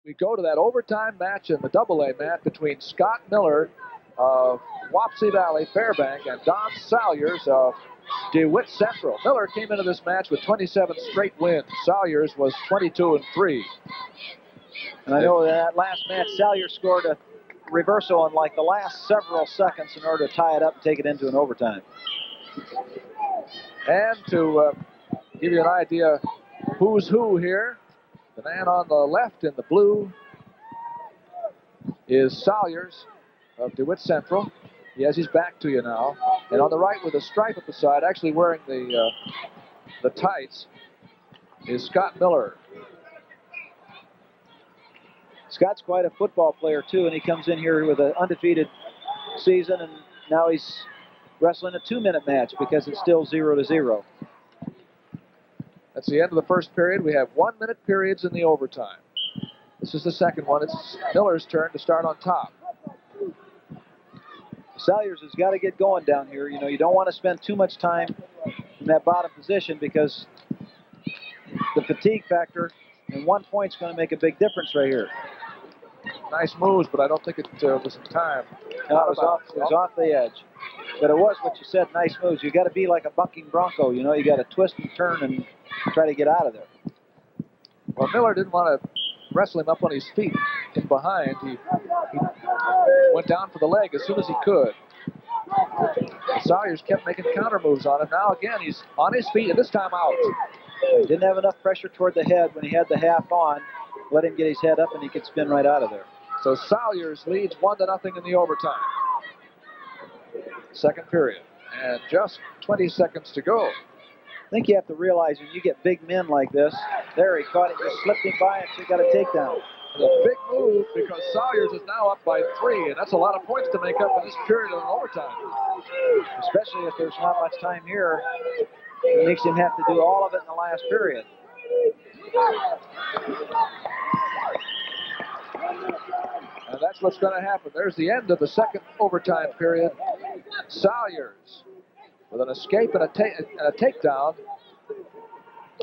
we go to that overtime match in the Double-A match between Scott Miller of Wapsi Valley, Fairbank, and Don Salyars of DeWitt Central. Miller came into this match with 27 straight wins. Salyars was 22-3. And I know that last match, Salyars scored a reversal in like the last several seconds in order to tie it up and take it into an overtime. And to give you an idea who's who here, the man on the left in the blue is Salyars of DeWitt Central. He has his back to you now. And on the right with a stripe at the side, actually wearing the tights, is Scott Miller. Scott's quite a football player too, and he comes in here with an undefeated season, and now he's wrestling a 2-minute match because it's still 0-0. That's the end of the first period. We have 1-minute periods in the overtime. This is the second one. It's Miller's turn to start on top. Salyars has got to get going down here. You know, you don't want to spend too much time in that bottom position because the fatigue factor and 1 point's going to make a big difference right here. Nice moves, but I don't think it was in time. No, it was off the edge. But it was what you said, nice moves. You got to be like a bucking bronco, you know. You got to twist and turn and try to get out of there. Well, Miller didn't want to wrestle him up on his feet in behind. He went down for the leg as soon as he could. Salyars kept making counter moves on him. Now again, he's on his feet, and this time out. He didn't have enough pressure toward the head when he had the half on. Let him get his head up, and he could spin right out of there. So Salyars leads 1-0 in the overtime. Second period, and just 20 seconds to go. I think you have to realize when you get big men like this, there he caught it, just slipped him by, and so he got a takedown. It's a big move because Salyars is now up by 3, and that's a lot of points to make up in this period of overtime. Especially if there's not much time here. It makes him have to do all of it in the last period. And that's what's going to happen. There's the end of the second overtime period. Salyars, with an escape and a takedown,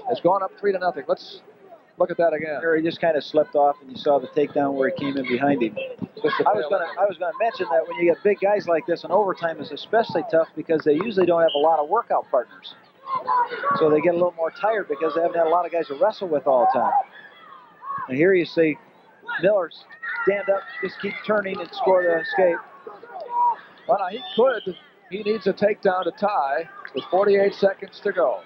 has gone up 3-0. Let's look at that again. There he just kind of slipped off, and you saw the takedown where he came in behind him. I was going to mention that when you get big guys like this, in overtime is especially tough because they usually don't have a lot of workout partners. So they get a little more tired because they haven't had a lot of guys to wrestle with all the time. And here you see Miller stand up, just keep turning and score the escape. Well, now he could. He needs a takedown to tie with 48 seconds to go.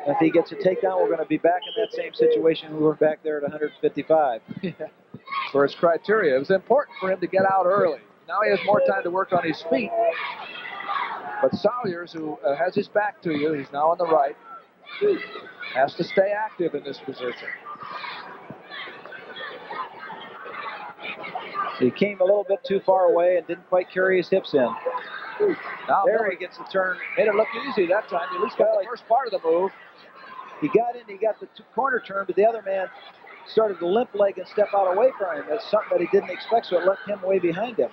If he gets a takedown, we're going to be back in that same situation we were back there at 155. Yeah. For his criteria. It was important for him to get out early. Now he has more time to work on his feet. But Salyars, who has his back to you, he's now on the right, has to stay active in this position. He came a little bit too far away and didn't quite carry his hips in. Now there he gets the turn. Made it look easy that time. He at least got the first part of the move. He got in, he got the corner turn, but the other man started to limp leg and step out away from him. That's something that he didn't expect, so it left him way behind him.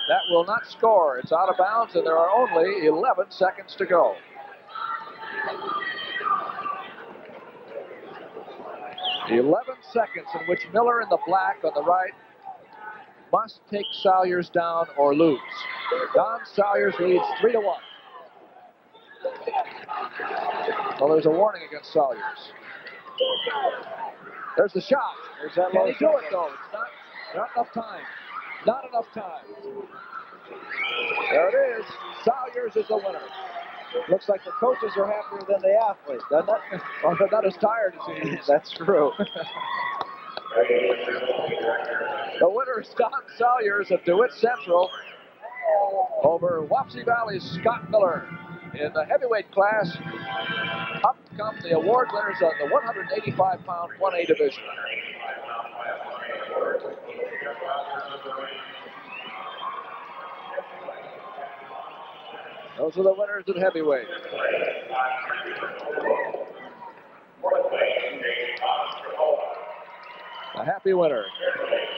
That will not score. It's out of bounds, and there are only 11 seconds to go. The 11 seconds in which Miller in the black on the right must take Salyars down or lose. Don Salyars leads 3-1. Well, there's a warning against Salyars. There's the shot. There's that Can low he do it, though? It's not enough time. Not enough time. There it is. Salyars is the winner. Looks like the coaches are happier than the athletes, doesn't it? Well, they're not as tired as he is. That's true. The winner is Don Salyars of DeWitt Central over Wapsi Valley's Scott Miller. In the heavyweight class, up come the award winners of the 185-pound 1A division. Those are the winners at heavyweight. A happy winner.